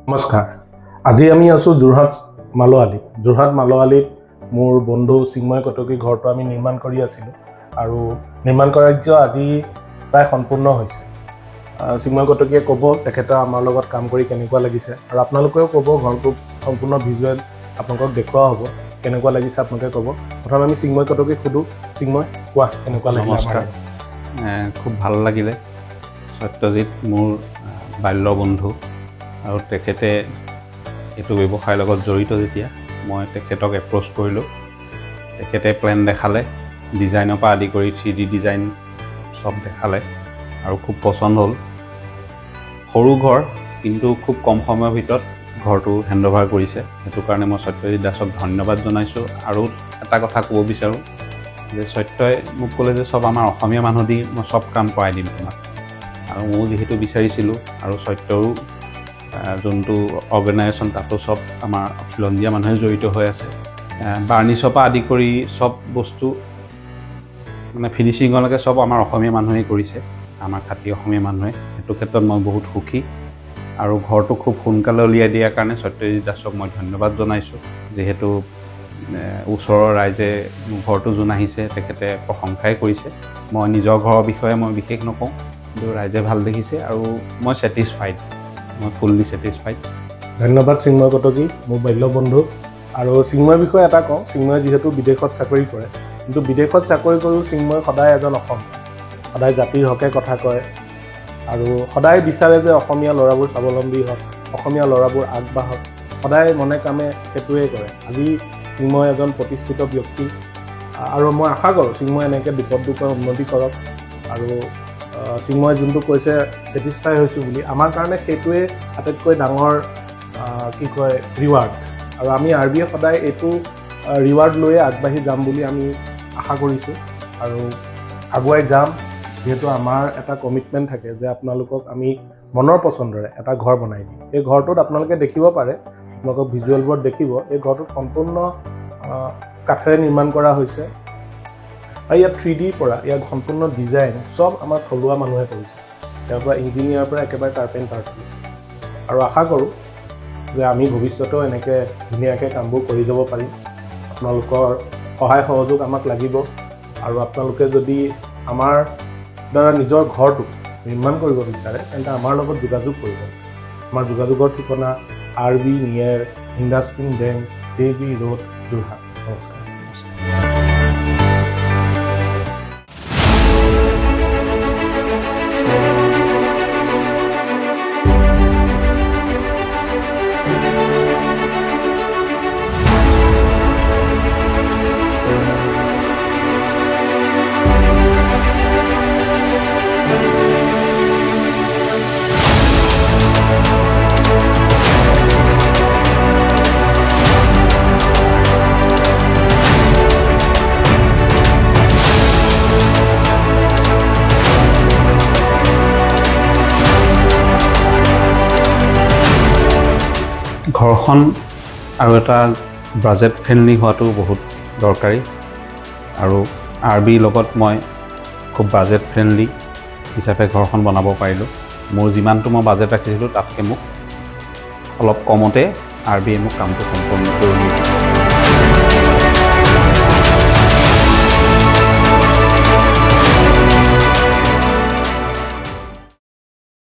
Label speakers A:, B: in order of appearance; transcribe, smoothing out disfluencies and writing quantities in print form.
A: নমস্কাৰ। আজি আমি আছো যোৰহাট মালোৱালিত মোৰ বন্ধু চিন্ময় কটকী ঘৰটো আমি নিৰ্মাণ কৰি আছিলোঁ আৰু নিৰ্মাণ কাৰ্য আজি প্ৰায় সম্পূৰ্ণ হৈছে। চিন্ময় কটকীয়ে ক'ব তেখেতৰ আমাৰ লগত কাম কৰি কেনেকুৱা লাগিছে আৰু আপোনালোকেও ক'ব ঘৰটো সম্পূৰ্ণ ভিজুৱেল আপোনালোকক দেখুওৱা হ'ব কেনেকুৱা লাগিছে আপোনালোকে ক'ব। প্ৰথমে আমি চিন্ময় কটকীক সোধোঁ। চিন্ময়, কোৱা কেনেকুৱা লাগিলে?
B: নমস্কাৰ। খুব ভাল লাগিলে। সত্যজিৎ মোৰ বাল্য বন্ধু আৰু তেখেতে এইটো ব্যৱসায়ৰ লগত জড়িত। যেতিয়া মই তেখেতক এপ্ৰ'চ কৰিলোঁ, তেখেতে প্লেন দেখালে, ডিজাইনৰ পৰা আদি কৰি 3D ডিজাইন চব দেখালে আৰু খুব পচন্দ হ'ল। সৰু ঘৰ কিন্তু খুব কম সময়ৰ ভিতৰত ঘৰটো হেণ্ডঅভাৰ কৰিছে। সেইটো কাৰণে মই সত্যজিৎ দাসক ধন্যবাদ জনাইছোঁ। আৰু এটা কথা ক'ব বিচাৰোঁ যে সত্যই মোক ক'লে যে চব আমাৰ অসমীয়া মানুহ দি মই চব কাম কৰাই দিম তোমাক, আৰু ময়ো যিহেতু বিচাৰিছিলোঁ আৰু সত্যৰো যোনটো অৰ্গেনাইজেশ্যন তাতো চব আমাৰ খিলঞ্জীয়া মানুহে জড়িত হৈ আছে। বাৰ্ণিছৰ পৰা আদি কৰি চব বস্তু মানে ফিনিচিঙলৈকে চব আমাৰ অসমীয়া মানুহেই কৰিছে, আমাৰ খাটি অসমীয়া মানুহে। সেইটো ক্ষেত্ৰত মই বহুত সুখী আৰু ঘৰটো খুব সোনকালে উলিয়াই দিয়াৰ কাৰণে সত্যজিৎ দাসক মই ধন্যবাদ জনাইছোঁ। যিহেতু ওচৰৰ ৰাইজে মোৰ ঘৰটো যোন আহিছে তেখেতে প্ৰশংসাই কৰিছে। মই নিজৰ ঘৰৰ বিষয়ে মই বিশেষ নকওঁ, কিন্তু ৰাইজে ভাল দেখিছে আৰু মই ছেটিছফাইড, মই ফুল্লি ছেটিছফাইড।
A: ধন্যবাদ চিন্ময় কটকী, মোৰ বাল্য বন্ধু। আৰু চিন্ময়ৰ বিষয়ে এটা কওঁ, চিন্ময়ে যিহেতু বিদেশত চাকৰি কৰে, কিন্তু বিদেশত চাকৰি কৰিও চিন্ময় সদায় এজন অসমীয়া, সদায় জাতিৰ হকে কথা কয় আৰু সদায় বিচাৰে যে অসমীয়া ল'ৰাবোৰ স্বাৱলম্বী হওক, অসমীয়া ল'ৰাবোৰ আগবাঢ়ক, সদায় মনে কামে সেইটোৱে কৰে। আজি চিন্ময় এজন প্ৰতিষ্ঠিত ব্যক্তি আৰু মই আশা কৰোঁ চিন্ময় এনেকৈ দুপৰ উন্নতি কৰক। আৰু চিন্ময় যোনটো কৈছে ছেটিছফাই হৈছোঁ বুলি, আমাৰ কাৰণে সেইটোৱে আটাইতকৈ ডাঙৰ ৰিৱাৰ্ড। আৰু আমি আৰবিয়ে সদায় এইটো ৰিৱাৰ্ড লৈয়ে আগবাঢ়ি যাম বুলি আমি আশা কৰিছোঁ আৰু আগুৱাই যাম। যিহেতু আমাৰ এটা কমিটমেণ্ট থাকে যে আপোনালোকক আমি মনৰ পচন্দৰে এটা ঘৰ বনাই দিম। এই ঘৰটোত আপোনালোকে দেখিব পাৰে, আপোনালোকক ভিজুৱেলবোৰত দেখিব, এই ঘৰটোত সম্পূৰ্ণ কাঠেৰে নিৰ্মাণ কৰা হৈছে আৰু ইয়াত 3Dৰ পৰা ইয়াত সম্পূৰ্ণ ডিজাইন চব আমাৰ থলুৱা মানুহে কৰিছে, ইয়াৰ পৰা ইঞ্জিনিয়াৰৰ পৰা একেবাৰে কাৰ্পেণ্টাৰটো। আৰু আশা কৰোঁ যে আমি ভৱিষ্যতেও এনেকৈ ধুনীয়াকৈ কামবোৰ কৰি যাব পাৰিম। আপোনালোকৰ সহায় সহযোগ আমাক লাগিব আৰু আপোনালোকে যদি আমাৰ দ্বাৰা নিজৰ ঘৰটো নিৰ্মাণ কৰিব বিচাৰে তেন্তে আমাৰ লগত যোগাযোগ কৰিব। আমাৰ যোগাযোগৰ ঠিকনা RB near industrial bank, JB road, Jorhat. নমস্কাৰ।
B: ঘৰখন আৰু এটা বাজেট ফ্ৰেণ্ডলি হোৱাটো বহুত দৰকাৰী আৰু RBৰ লগত মই খুব বাজেট ফ্ৰেণ্ডলি হিচাপে ঘৰখন বনাব পাৰিলোঁ। মোৰ যিমানটো মই বাজেট ৰাখিছিলোঁ তাতকৈ মোক অলপ কমতে RBয়ে মোক কামটো সম্পূৰ্ণ কৰি